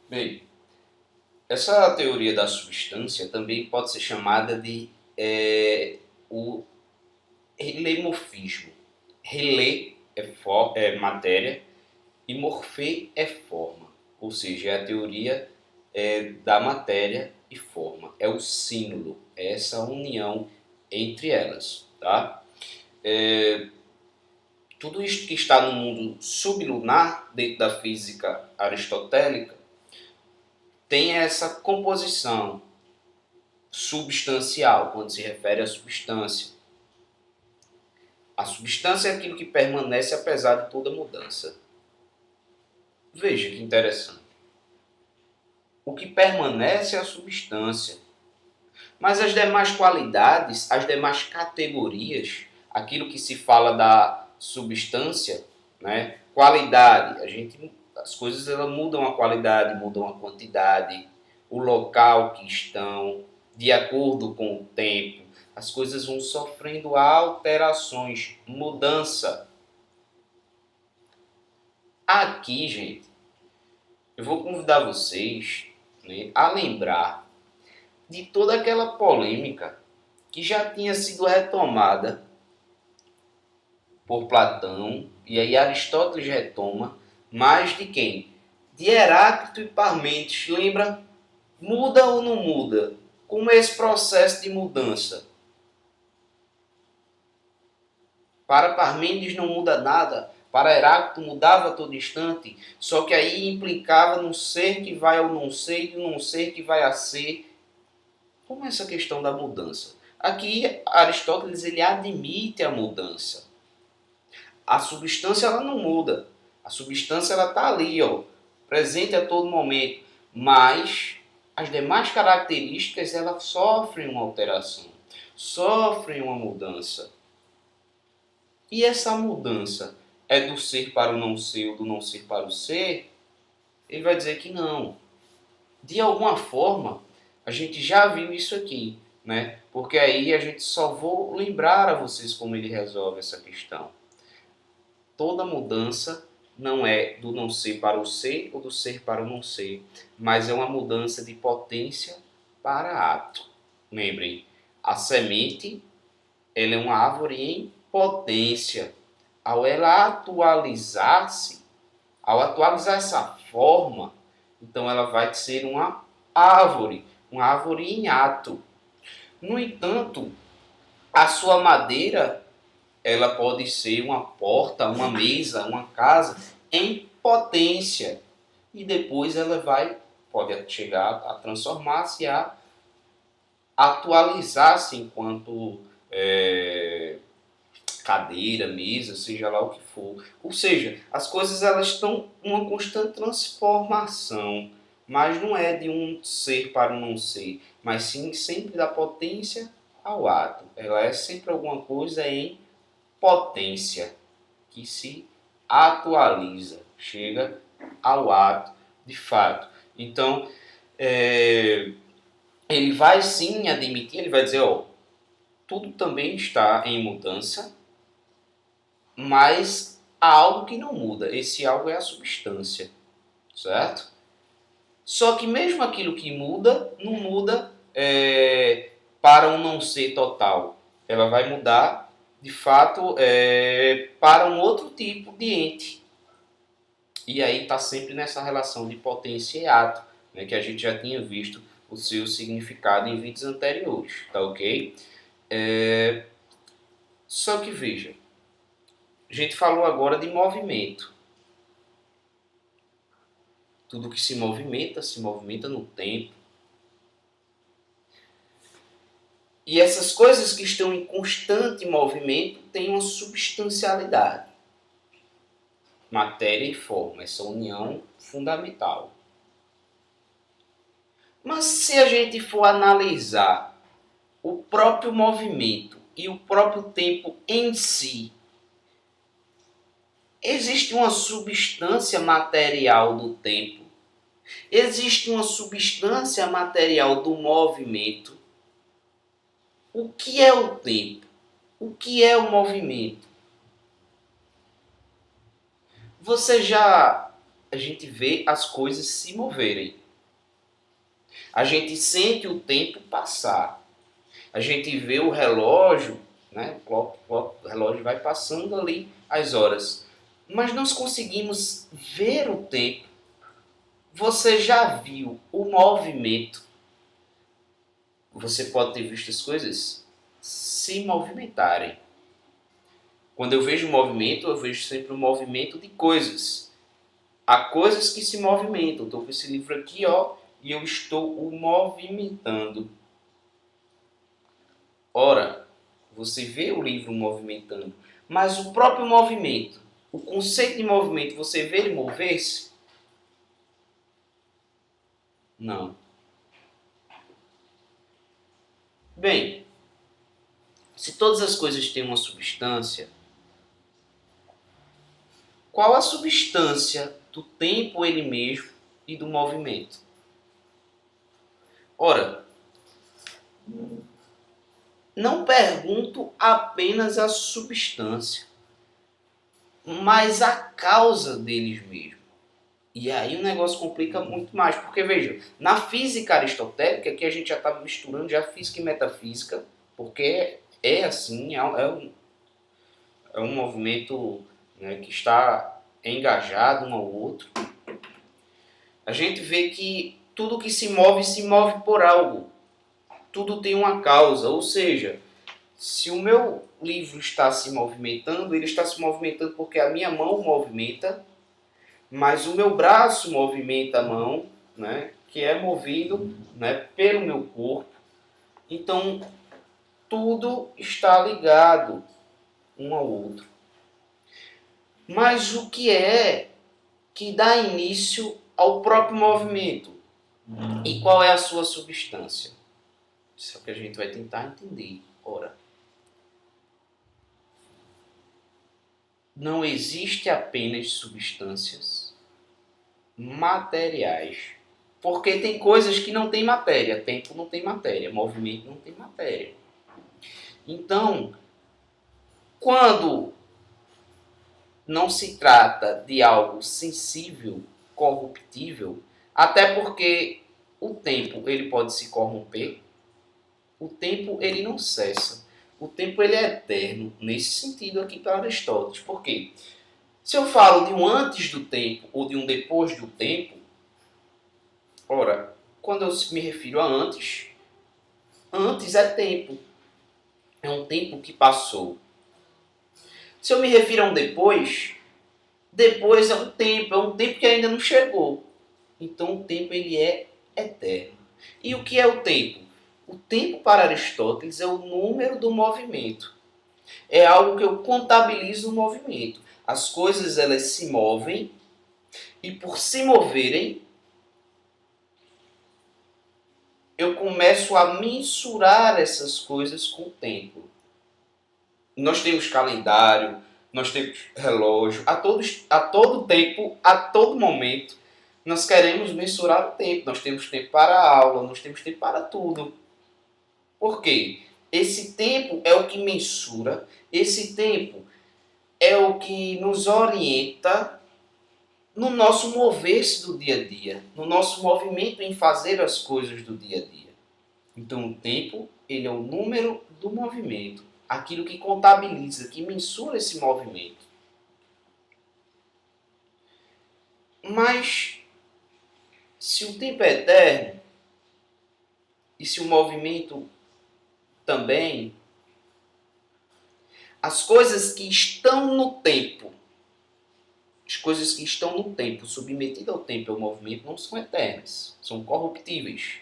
Bem, essa teoria da substância também pode ser chamada de o relemorfismo. Relé é matéria e morfê é forma, ou seja, é a teoria da matéria e forma. É o símbolo, é essa união entre elas. Tá? Tudo isso que está no mundo sublunar, dentro da física aristotélica, tem essa composição substancial, quando se refere à substância. A substância é aquilo que permanece apesar de toda mudança. Veja que interessante. O que permanece é a substância. Mas as demais qualidades, as demais categorias, aquilo que se fala da substância, né? Qualidade, as coisas elas mudam a qualidade, mudam a quantidade, o local que estão, de acordo com o tempo, as coisas vão sofrendo alterações, mudança. Aqui, gente, eu vou convidar vocês, né, a lembrar de toda aquela polêmica que já tinha sido retomada por Platão, e aí Aristóteles retoma, mas de quem? De Heráclito e Parmênides. Lembra? Muda ou não muda? Como é esse processo de mudança? Para Parmênides não muda nada, para Heráclito mudava a todo instante, só que aí implicava num ser que vai ao não ser e um não ser que vai a ser. Como é essa questão da mudança? Aqui Aristóteles ele admite a mudança. A substância ela não muda. A substância ela está ali, ó, presente a todo momento, mas as demais características elas sofrem uma alteração, sofrem uma mudança. E essa mudança é do ser para o não ser ou do não ser para o ser? Ele vai dizer que não. De alguma forma, a gente já viu isso aqui, né? Porque aí a gente só vou lembrar a vocês como ele resolve essa questão. Toda mudança não é do não ser para o ser ou do ser para o não ser, mas é uma mudança de potência para ato. Lembrem, a semente ela é uma árvore em potência. Ao ela atualizar-se, ao atualizar essa forma, então ela vai ser uma árvore em ato. No entanto, a sua madeira ela pode ser uma porta, uma mesa, uma casa em potência. E depois ela pode chegar a transformar-se, a atualizar-se enquanto cadeira, mesa, seja lá o que for. Ou seja, as coisas elas estão em uma constante transformação, mas não é de um ser para um não ser, mas sim sempre da potência ao ato. Ela é sempre alguma coisa em potência que se atualiza, chega ao ato de fato. Então, ele vai sim admitir, ele vai dizer, ó, tudo também está em mudança, mas há algo que não muda. Esse algo é a substância, certo? Só que mesmo aquilo que muda, não muda para um não ser total. Ela vai mudar, de fato, para um outro tipo de ente. E aí está sempre nessa relação de potência e ato, né, que a gente já tinha visto o seu significado em vídeos anteriores, tá ok? Só que veja, a gente falou agora de movimento. Tudo que se movimenta no tempo. E essas coisas que estão em constante movimento têm uma substancialidade. Matéria e forma, essa união fundamental. Mas se a gente for analisar o próprio movimento e o próprio tempo em si, existe uma substância material do tempo, existe uma substância material do movimento. O que é o tempo? O que é o movimento? Você já a gente vê as coisas se moverem. A gente sente o tempo passar. A gente vê o relógio, né? O relógio vai passando ali as horas. Mas nós conseguimos ver o tempo. Você já viu o movimento? Você pode ter visto as coisas se movimentarem. Quando eu vejo movimento, eu vejo sempre o movimento de coisas. Há coisas que se movimentam. Estou com esse livro aqui, ó, e eu estou o movimentando. Ora, você vê o livro movimentando, mas o próprio movimento, o conceito de movimento, você vê ele mover-se? Não. Bem, se todas as coisas têm uma substância, qual a substância do tempo ele mesmo e do movimento? Ora, não pergunto apenas a substância, mas a causa deles mesmos. E aí o negócio complica muito mais, porque veja, na física aristotélica, que a gente já estava misturando já física e metafísica, porque é assim, é um movimento, né, que está engajado um ao outro. A gente vê que tudo que se move por algo. Tudo tem uma causa, ou seja, se o meu livro está se movimentando, ele está se movimentando porque a minha mão movimenta, mas o meu braço movimenta a mão, né, que é movido, né, pelo meu corpo. Então, tudo está ligado um ao outro. Mas o que é que dá início ao próprio movimento? E qual é a sua substância? Isso é o que a gente vai tentar entender. Ora, não existe apenas substâncias materiais. Porque tem coisas que não têm matéria. Tempo não tem matéria. Movimento não tem matéria. Então, quando não se trata de algo sensível, corruptível, até porque o tempo ele pode se corromper, o tempo ele não cessa. O tempo ele é eterno, nesse sentido aqui para Aristóteles. Por quê? Se eu falo de um antes do tempo ou de um depois do tempo, ora, quando eu me refiro a antes, antes é tempo. É um tempo que passou. Se eu me refiro a um depois, depois é um tempo que ainda não chegou. Então o tempo ele é eterno. E o que é o tempo? O tempo para Aristóteles é o número do movimento. É algo que eu contabilizo o movimento. As coisas elas se movem e por se moverem eu começo a mensurar essas coisas com o tempo. Nós temos calendário, nós temos relógio, a todo tempo, a todo momento, nós queremos mensurar o tempo. Nós temos tempo para a aula, nós temos tempo para tudo. Por quê? Esse tempo é o que mensura, esse tempo é o que nos orienta no nosso mover-se do dia a dia, no nosso movimento em fazer as coisas do dia a dia. Então o tempo, ele é o número do movimento, aquilo que contabiliza, que mensura esse movimento. Mas se o tempo é eterno e se o movimento também, as coisas que estão no tempo, as coisas que estão no tempo, submetidas ao tempo e ao movimento, não são eternas, são corruptíveis,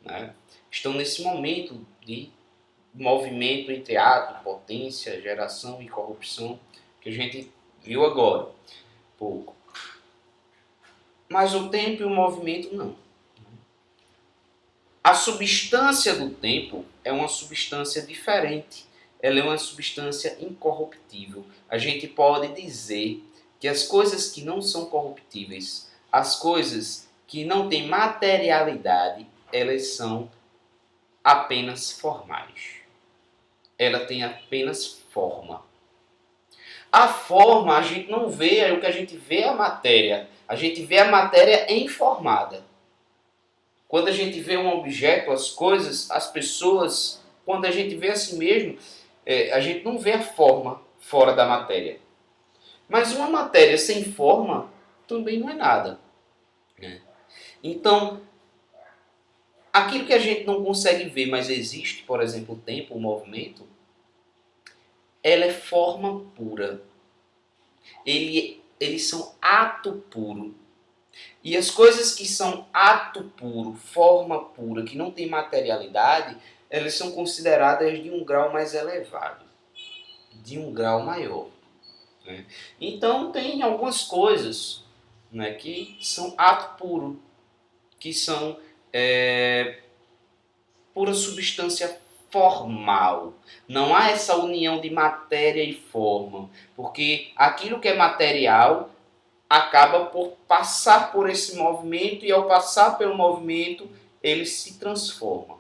né? Estão nesse momento de movimento entre ato, potência, geração e corrupção, que a gente viu agora, pouco. Mas o tempo e o movimento não. A substância do tempo é uma substância diferente. Ela é uma substância incorruptível. A gente pode dizer que as coisas que não são corruptíveis, as coisas que não têm materialidade, elas são apenas formais. Ela tem apenas forma. A forma a gente não vê, o que a gente vê é a matéria. A gente vê a matéria informada. Quando a gente vê um objeto, as coisas, as pessoas, quando a gente vê assim mesmo, a gente não vê a forma fora da matéria. Mas uma matéria sem forma também não é nada, né? Então, aquilo que a gente não consegue ver, mas existe, por exemplo, o tempo, o movimento, ela é forma pura. Eles são ato puro. E as coisas que são ato puro, forma pura, que não tem materialidade, elas são consideradas de um grau mais elevado, de um grau maior, né? Então tem algumas coisas, né, que são ato puro, que são pura substância formal. Não há essa união de matéria e forma, porque aquilo que é material acaba por passar por esse movimento e ao passar pelo movimento ele se transforma.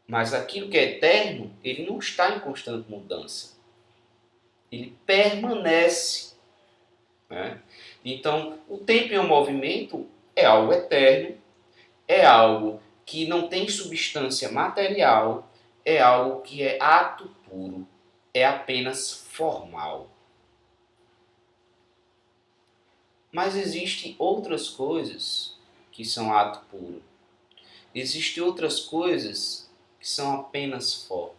Mas aquilo que é eterno, ele não está em constante mudança. Ele permanece, né? Então, o tempo e o movimento é algo eterno, é algo que não tem substância material, é algo que é ato puro, é apenas formal. Mas existem outras coisas que são ato puro. Existem outras coisas que são apenas forma.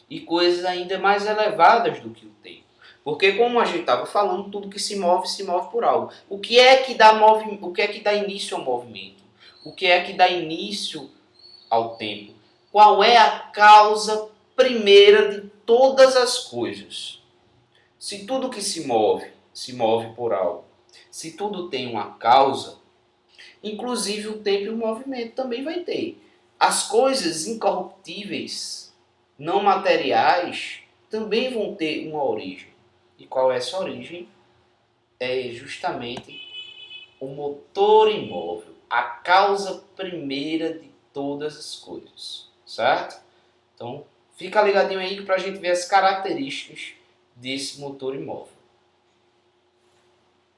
E coisas ainda mais elevadas do que o tempo. Porque como a gente estava falando, tudo que se move por algo. O que é que dá início ao movimento? O que é que dá início ao tempo? Qual é a causa primeira de todas as coisas? Se tudo que se move por algo. Se tudo tem uma causa, inclusive o tempo e o movimento também vai ter. As coisas incorruptíveis, não materiais, também vão ter uma origem. E qual é essa origem? É justamente o motor imóvel, a causa primeira de todas as coisas, certo? Então, fica ligadinho aí para a gente ver as características desse motor imóvel.